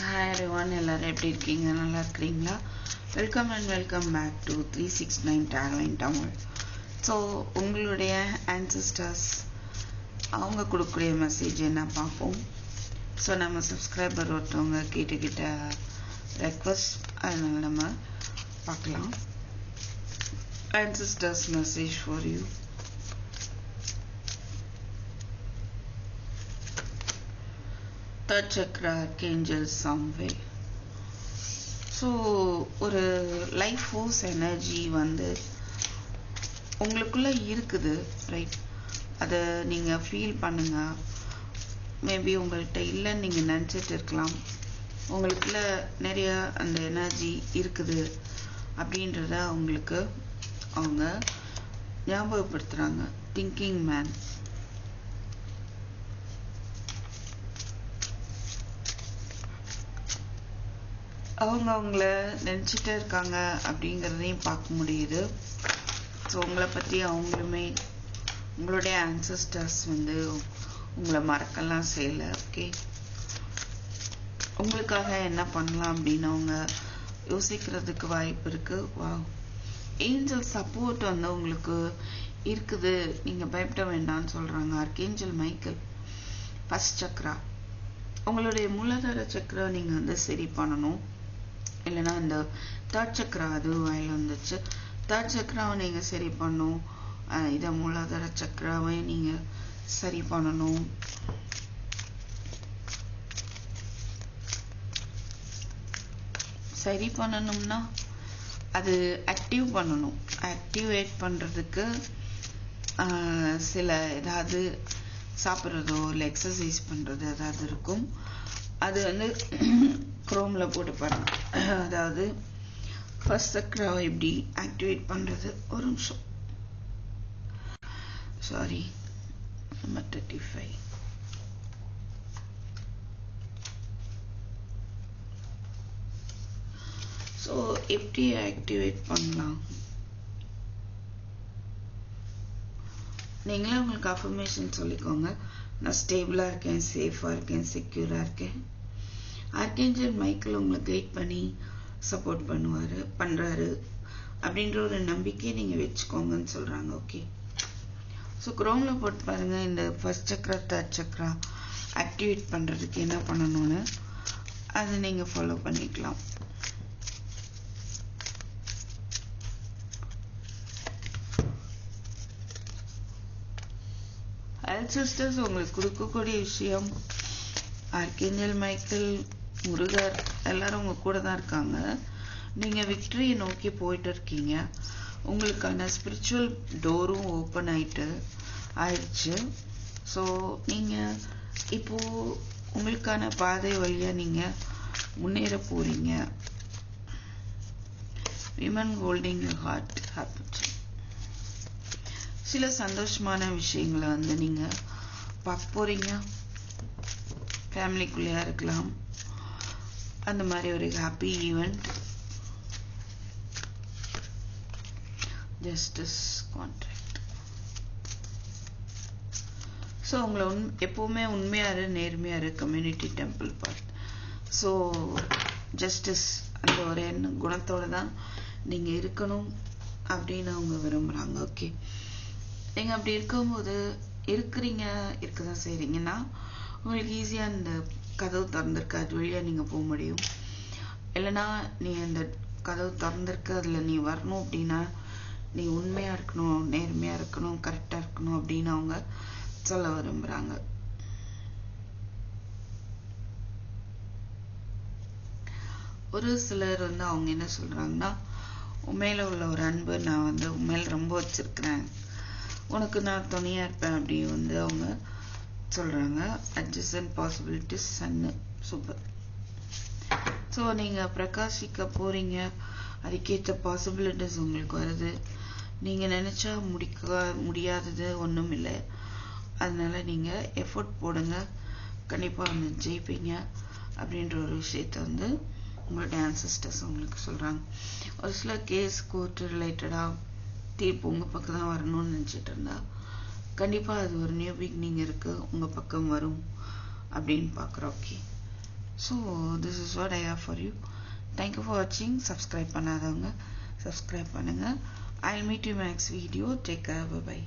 Hi everyone, எல்லாரும் எப்படி இருக்கீங்க? நல்லா இருக்கிறீங்களா? Welcome back to 369 Tarot in Tamil. So உங்களுடைய ancestors அவங்க கொடுக்கக்கூடிய மெசேஜ் என்ன பார்ப்போம். ஸோ நம்ம சப்ஸ்கிரைபர் ஒருத்தவங்க கேட்டுக்கிட்ட ரெக்வஸ்ட், அதனால நம்ம பார்க்கலாம். Ancestors message for you. Third chakra, Archangel Samway. So ஒரு லைஃப் ஃபோர்ஸ் எனர்ஜி வந்து உங்களுக்குள்ளே இருக்குது, ரைட்? அதை நீங்கள் ஃபீல் பண்ணுங்க. மேபி உங்கள்கிட்ட இல்லைன்னு நீங்கள் நினச்சிட்டு இருக்கலாம். உங்களுக்குள்ள நிறைய அந்த எனர்ஜி இருக்குது அப்படின்றத அவங்களுக்கு அவங்க ஞாபகப்படுத்துகிறாங்க. Thinking man. அவங்கள நினச்சிட்டே இருக்காங்க அப்படிங்கிறதையும் பார்க்க முடியுது. ஸோ உங்களை பற்றி அவங்களுமே, உங்களுடைய ஆன்சஸ்டர்ஸ் வந்து உங்களை மறக்கலாம் செய்யலை. ஓகே, உங்களுக்காக என்ன பண்ணலாம் அப்படின்னு அவங்க யோசிக்கிறதுக்கு வாய்ப்பு இருக்குது. வா, ஏஞ்சல் சப்போர்ட் வந்து உங்களுக்கு இருக்குது, நீங்கள் பயப்பட வேண்டாம்னு சொல்கிறாங்க. Archangel Michael. ஃபர்ஸ்ட் சக்ரா, உங்களுடைய மூலாதார சக்கரா நீங்கள் வந்து சரி பண்ணணும். இல்லைன்னா இந்த தேர்ட் சக்கரா அது வாயில் வந்துச்சு. தேர்ட் சக்கராவை நீங்கள் சரி பண்ணணும். இதை மூலாதார சக்கராவை நீங்கள் சரி பண்ணணும். சரி பண்ணணும்னா அது ஆக்டிவ் பண்ணணும். ஆக்டிவேட் பண்ணுறதுக்கு சில ஏதாவது சாப்பிட்றதோ இல்லை எக்ஸசைஸ் பண்ணுறது ஏதாவது இருக்கும். அது வந்து குரோமில் போட்டு பாருங்க. அதாவது ஃபர்ஸ்ட் சக்ராவை எப்படி ஆக்டிவேட் பண்ணுறது. ஒரு நிமிஷம், சாரி, நம்பர் 35. ஸோ எப்படி ஆக்டிவேட் பண்ணலாம்? நீங்களே உங்களுக்கு அஃபர்மேஷன் சொல்லிக்கோங்க. நான் ஸ்டேபிளாக இருக்கேன், சேஃபாக இருக்கேன், செக்யூராக இருக்கேன். ஆர்கேஞ்சல் மைக்கேல் உங்களை கைட் பண்ணி சப்போர்ட் பண்ணுறாரு அப்படின்ற ஒரு நம்பிக்கையை நீங்கள் வச்சுக்கோங்கன்னு சொல்கிறாங்க. ஓகே, ஸோ குரோமில் போட்டு பாருங்கள். இந்த first Chakra third Chakra activate பண்ணுறதுக்கு என்ன பண்ணணும்னு அதை நீங்கள் ஃபாலோ பண்ணிக்கலாம். ஆன்சஸ்டர்ஸ் உங்களுக்கு கொடுக்கக்கூடிய விஷயம், ஆர்கேஞ்சல் மைக்கேல், முருகர் எல்லாரும் உங்க கூட தான் இருக்காங்க. நீங்கள் விக்டரியை நோக்கி போயிட்டு இருக்கீங்க. உங்களுக்கான ஸ்பிரிச்சுவல் டோரும் ஓப்பன் ஆயிடுச்சு. ஸோ நீங்கள் இப்போது உங்களுக்கான பாதை வழியாக நீங்கள் முன்னேற போகிறீங்க. Women holding your heart happens. சில சந்தோஷமான விஷயங்களை வந்து நீங்கள் பார்க்க போகிறீங்க. ஃபேமிலிக்குள்ளேயா இருக்கலாம், அந்த மாதிரி ஒரு happy event. Justice contract. So உங்களை எப்பவுமே உண்மையாரு, நேர்மையாரு, community temple part. So justice அந்த ஒரு குணத்தோடு தான் நீங்கள் இருக்கணும் அப்படின்னு அவங்க விரும்புகிறாங்க. ஓகே, நீங்கள் அப்படி இருக்கும்போது இருக்க தான் செய்கிறீங்கன்னா உங்களுக்கு ஈஸியாக இந்த கதவு திறந்திருக்கு, அது வழியாக நீங்கள் போக முடியும். இல்லைன்னா நீ இந்த கதவு திறந்திருக்கு, அதில் நீ வரணும் அப்படின்னா நீ உண்மையாக இருக்கணும், நேர்மையாக இருக்கணும், கரெக்டாக இருக்கணும் அப்படின்னு அவங்க சொல்ல விரும்புகிறாங்க. ஒரு சிலர் வந்து அவங்க என்ன சொல்கிறாங்கன்னா, உண்மையில உள்ள ஒரு அன்பு நான் வந்து உண்மையில ரொம்ப வச்சிருக்கிறேன், உனக்கு நான் துணையாக இருப்பேன் அப்படி வந்து அவங்க சொல்கிறாங்க. அட்ஜஸ்டன்ட் பாசிபிலிட்டிஸ் சன்னு சூப்பர். ஸோ நீங்கள் பிரகாசிக்க போகிறீங்க, அதுக்கேற்ற பாசிபிலிட்டிஸ் உங்களுக்கு வருது. நீங்கள் நினச்சா முடியாதது ஒன்றும் இல்லை. அதனால் நீங்கள் எஃபோர்ட் போடுங்க, கண்டிப்பாக வந்து ஜெயிப்பீங்க அப்படின்ற ஒரு விஷயத்த வந்து உங்களோட ஆன்சஸ்டர்ஸ் உங்களுக்கு சொல்கிறாங்க. ஒரு சில கேஸ் கோர்ட் ரிலேட்டடாக தீர்ப்பு உங்கள் பக்கம் தான் வரணும்னு நினச்சிட்டு இருந்தா கண்டிப்பாக அது ஒரு நியூ பிகினிங் இருக்குது, உங்கள் பக்கம் வரும் அப்படின்னு பார்க்குறோம். Okay, So this is what I have for you. Thank you for watching. Subscribe பண்ணாதவங்க subscribe பண்ணுங்க. I'll meet you in my next video. Take care. Bye bye.